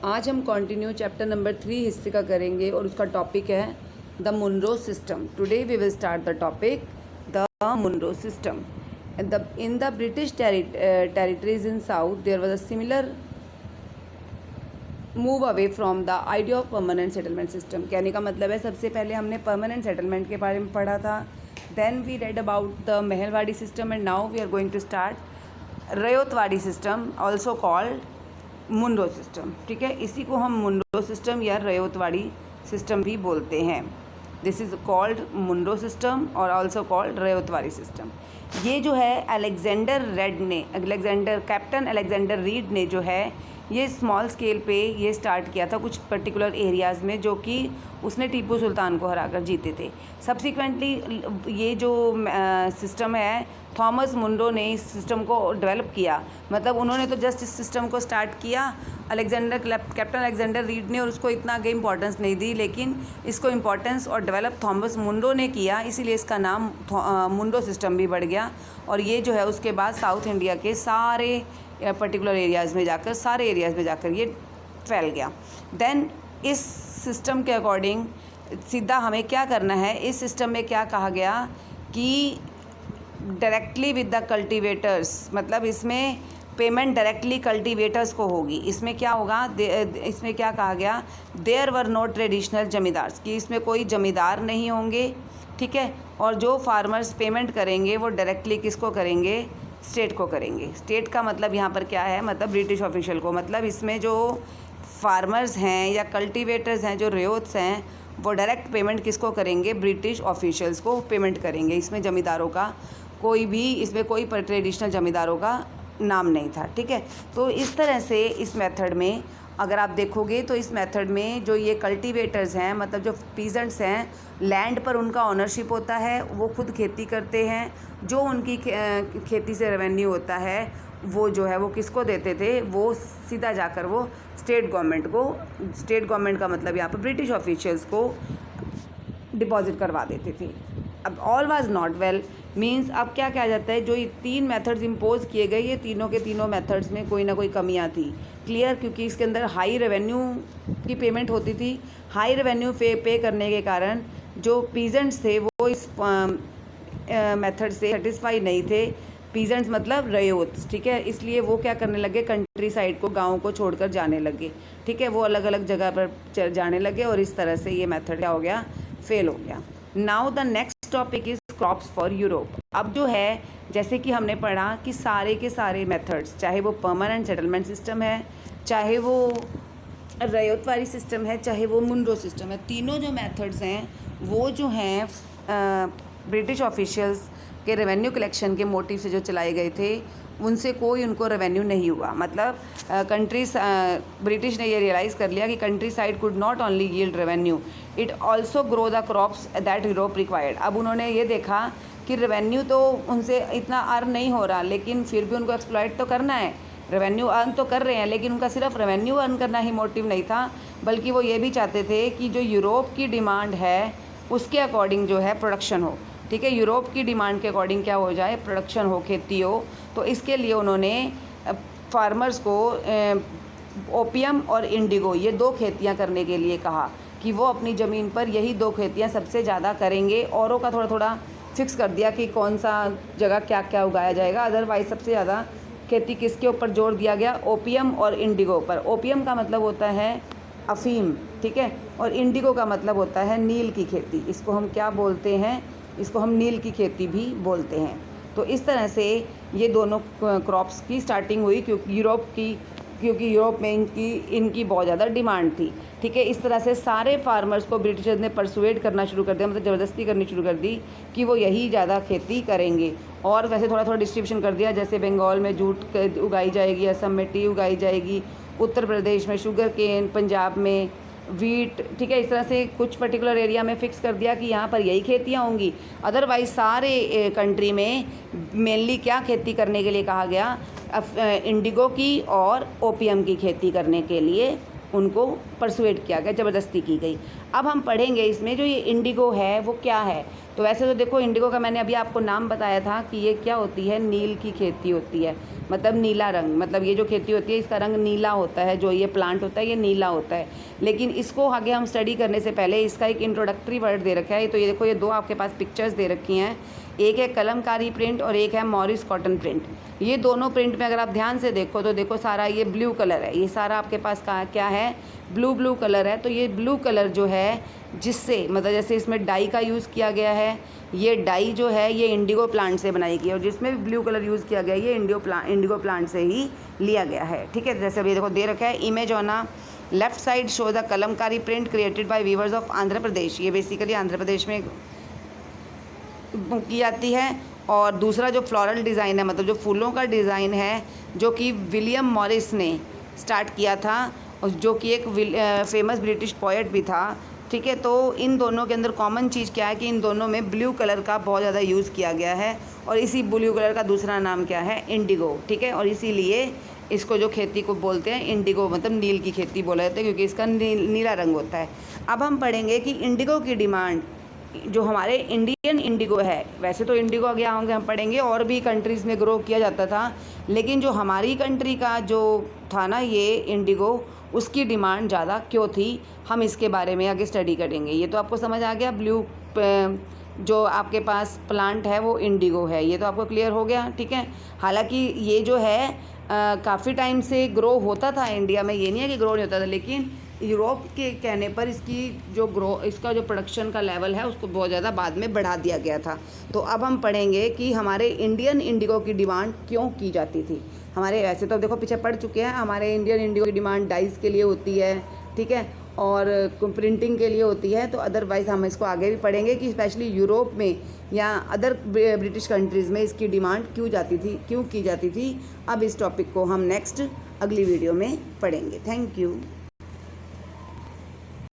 आज हम continue chapter number 3 history का करेंगे और उसका टॉपिक है the Munro system. Today we will start the topic the Munro system. In the British territories in south there was a similar move away from the idea of permanent settlement system. कहने का मतलब है सबसे पहले हमने permanent settlement के बारे में पढ़ा था, then we read about the Mahalwari system and now we are going to start Ryotwari system also called Munro system. ठीक है, इसी को हम मुनरो सिस्टम या रयोतवाड़ी सिस्टम भी बोलते हैं। This is called Munro system और ऑल्सो कॉल्ड रयोतवाड़ी सिस्टम। ये जो है कैप्टन अलेक्जेंडर रीड ने जो है ये स्मॉल स्केल पे ये स्टार्ट किया था कुछ पर्टिकुलर एरियाज़ में, जो कि उसने टीपू सुल्तान को हराकर जीते थे। सब्सिक्वेंटली ये जो सिस्टम है थॉमस मुनरो ने इस सिस्टम को डेवलप किया। मतलब उन्होंने तो जस्ट इस सिस्टम को स्टार्ट किया कैप्टन अलेक्जेंडर रीड ने, और उसको इतना आगे इंपॉर्टेंस नहीं दी, लेकिन इसको इंपॉर्टेंस और डेवलप थॉमस मुनरो ने किया, इसीलिए इसका नाम मुनरो सिस्टम भी बढ़ गया। और ये जो है उसके बाद साउथ इंडिया के सारे पर्टिकुलर एरियाज़ में जाकर ये फैल गया। देन इस सिस्टम के अकॉर्डिंग सीधा हमें क्या करना है, इस सिस्टम में क्या कहा गया कि डायरेक्टली विद द कल्टीवेटर्स, मतलब इसमें पेमेंट डायरेक्टली कल्टीवेटर्स को होगी। इसमें क्या होगा, इसमें क्या कहा गया, there were no traditional zamindars, कि इसमें कोई जमींदार नहीं होंगे। ठीक है, और जो फार्मर्स पेमेंट करेंगे वो डायरेक्टली किसको करेंगे, स्टेट को करेंगे। स्टेट का मतलब यहाँ पर क्या है, मतलब ब्रिटिश ऑफिशियल को। मतलब इसमें जो फार्मर्स हैं या कल्टीवेटर्स हैं, जो रेयोत्स हैं, वो डायरेक्ट पेमेंट किसको करेंगे, ब्रिटिश ऑफिशियल्स को पेमेंट करेंगे। इसमें ज़मींदारों का इसमें कोई ट्रेडिशनल ज़मींदारों का नाम नहीं था। ठीक है, तो इस तरह से इस मेथड में अगर आप देखोगे तो इस मेथड में जो ये कल्टीवेटर्स हैं, मतलब जो पीजेंट्स हैं, लैंड पर उनका ओनरशिप होता है, वो खुद खेती करते हैं। जो उनकी खेती से रेवेन्यू होता है वो जो है वो किसको देते थे, वो सीधा जाकर वो स्टेट गवर्नमेंट का मतलब यहाँ पर ब्रिटिश ऑफिशियल्स को डिपॉजिट करवा देते थे। अब all was not well means अब क्या कहा जाता है, जो ये 3 मेथड्स इम्पोज किए गए, ये तीनों के तीनों मेथड्स में कोई ना कोई कमियां थी। क्लियर, क्योंकि इसके अंदर हाई रेवेन्यू की पेमेंट होती थी। हाई रेवेन्यू पे करने के कारण जो पीजेंट्स थे वो इस मेथड से सेटिस्फाई नहीं थे। पीजेंट्स मतलब रयोत्स। ठीक है, इसलिए वो क्या करने लगे, कंट्री साइड को, गाँव को छोड़कर जाने लगे। ठीक है, वो अलग अलग जगह पर जाने लगे और इस तरह से ये मेथड क्या हो गया, फेल हो गया। Now the next topic is crops for Europe. अब जो है जैसे कि हमने पढ़ा कि सारे के सारे मेथड्स, चाहे वो परमानेंट सेटलमेंट सिस्टम है, चाहे वो रयोतवाड़ी सिस्टम है, चाहे वो मुनरो सिस्टम है, तीनों जो मेथड्स हैं वो जो हैं ब्रिटिश ऑफिशियल्स के रेवेन्यू कलेक्शन के मोटिव से जो चलाए गए थे, उनसे कोई उनको रेवेन्यू नहीं हुआ। मतलब ब्रिटिश ने ये रियलाइज़ कर लिया कि country side could not only yield revenue, it also grow the crops that Europe required. अब उन्होंने ये देखा कि रेवेन्यू तो उनसे इतना अर्न नहीं हो रहा, लेकिन फिर भी उनको एक्सप्लॉइट तो करना है। रेवेन्यू अर्न तो कर रहे हैं, लेकिन उनका सिर्फ रेवेन्यू अर्न करना ही मोटिव नहीं था, बल्कि वो ये भी चाहते थे कि जो यूरोप की डिमांड है उसके अकॉर्डिंग जो है प्रोडक्शन हो। ठीक है, यूरोप की डिमांड के अकॉर्डिंग क्या हो जाए, प्रोडक्शन हो, खेती हो। तो इसके लिए उन्होंने फार्मर्स को ओपियम और इंडिगो, ये 2 खेतियां करने के लिए कहा कि वो अपनी ज़मीन पर यही 2 खेतियां सबसे ज़्यादा करेंगे। औरों का थोड़ा थोड़ा फिक्स कर दिया कि कौन सा जगह क्या क्या उगाया जाएगा। अदरवाइज सबसे ज़्यादा खेती किसके ऊपर जोर दिया गया, ओपियम और इंडिगो पर। ओपियम का मतलब होता है अफीम, ठीक है, और इंडिगो का मतलब होता है नील की खेती। इसको हम क्या बोलते हैं, इसको हम नील की खेती भी बोलते हैं। तो इस तरह से ये दोनों क्रॉप्स की स्टार्टिंग हुई, क्योंकि यूरोप में इनकी बहुत ज़्यादा डिमांड थी। ठीक है, इस तरह से सारे फार्मर्स को ब्रिटिशर्स ने परसुएड करना शुरू कर दिया, मतलब ज़बरदस्ती करनी शुरू कर दी कि वो यही ज़्यादा खेती करेंगे। और वैसे थोड़ा थोड़ा डिस्ट्रीब्यूशन कर दिया, जैसे बंगाल में जूट उगाई जाएगी, असम में टी उगाई जाएगी, उत्तर प्रदेश में शुगर केन, पंजाब में वीट। ठीक है, इस तरह से कुछ पर्टिकुलर एरिया में फ़िक्स कर दिया कि यहाँ पर यही खेतियाँ होंगी। अदरवाइज़ सारे कंट्री में मेनली क्या खेती करने के लिए कहा गया, इंडिगो की और ओपियम की खेती करने के लिए उनको परसुएड किया गया, ज़बरदस्ती की गई। अब हम पढ़ेंगे इसमें जो ये इंडिगो है वो क्या है। तो वैसे तो देखो इंडिगो का मैंने अभी आपको नाम बताया था कि ये क्या होती है, नील की खेती होती है, मतलब नीला रंग, मतलब ये जो खेती होती है इसका रंग नीला होता है, जो ये प्लांट होता है ये नीला होता है। लेकिन इसको आगे हम स्टडी करने से पहले इसका एक इंट्रोडक्टरी वर्ड दे रखा है। तो ये देखो, ये दो आपके पास पिक्चर्स दे रखी हैं, एक है कलमकारी प्रिंट और एक है मॉरिस कॉटन प्रिंट। ये दोनों प्रिंट में अगर आप ध्यान से देखो तो देखो सारा ये ब्लू कलर है, ये सारा आपके पास का क्या है, ब्लू कलर है। तो ये ब्लू कलर जो है, जिससे मतलब जैसे इसमें डाई का यूज़ किया गया है, ये डाई जो है ये इंडिगो प्लांट से बनाई गई है, और जिसमें भी ब्लू कलर यूज़ किया गया है ये इंडिगो प्लांट से ही लिया गया है। ठीक है, जैसे अभी देखो दे रखा है, image on a left side show the Kalamkari print created by weavers of Andhra Pradesh. ये बेसिकली आंध्र प्रदेश में की जाती है। और दूसरा जो फ्लोरल डिज़ाइन है, मतलब जो फूलों का डिज़ाइन है, जो कि विलियम मॉरिस ने स्टार्ट किया था, जो कि एक फेमस ब्रिटिश पोएट भी था। ठीक है, तो इन दोनों के अंदर कॉमन चीज़ क्या है कि इन दोनों में ब्लू कलर का बहुत ज़्यादा यूज़ किया गया है, और इसी ब्लू कलर का दूसरा नाम क्या है, इंडिगो। ठीक है, और इसीलिए इसको जो खेती को बोलते हैं इंडिगो, मतलब नील की खेती बोला जाता है, क्योंकि इसका नीला रंग होता है। अब हम पढ़ेंगे कि इंडिगो की डिमांड, जो हमारे इंडियन इंडिगो है, वैसे तो इंडिगो आगे होंगे हम पढ़ेंगे, और भी कंट्रीज़ में ग्रो किया जाता था, लेकिन जो हमारी कंट्री का जो था ना ये इंडिगो, उसकी डिमांड ज़्यादा क्यों थी, हम इसके बारे में आगे स्टडी करेंगे। ये तो आपको समझ आ गया, ब्लू जो आपके पास प्लांट है वो इंडिगो है, ये तो आपको क्लियर हो गया। ठीक है, हालांकि ये जो है काफ़ी टाइम से ग्रो होता था इंडिया में, ये नहीं है कि ग्रो नहीं होता था, लेकिन यूरोप के कहने पर इसका जो प्रोडक्शन का लेवल है उसको बहुत ज़्यादा बाद में बढ़ा दिया गया था। तो अब हम पढ़ेंगे कि हमारे इंडियन इंडिगो की डिमांड क्यों की जाती थी। हमारे वैसे तो देखो पीछे पढ़ चुके हैं, हमारे इंडियन इंडिगो की डिमांड डाइस के लिए होती है, ठीक है, और प्रिंटिंग के लिए होती है। तो अदरवाइज़ हम इसको आगे भी पढ़ेंगे कि स्पेशली यूरोप में या अदर ब्रिटिश कंट्रीज़ में इसकी डिमांड क्यों की जाती थी। अब इस टॉपिक को हम नेक्स्ट अगली वीडियो में पढ़ेंगे। Thank you.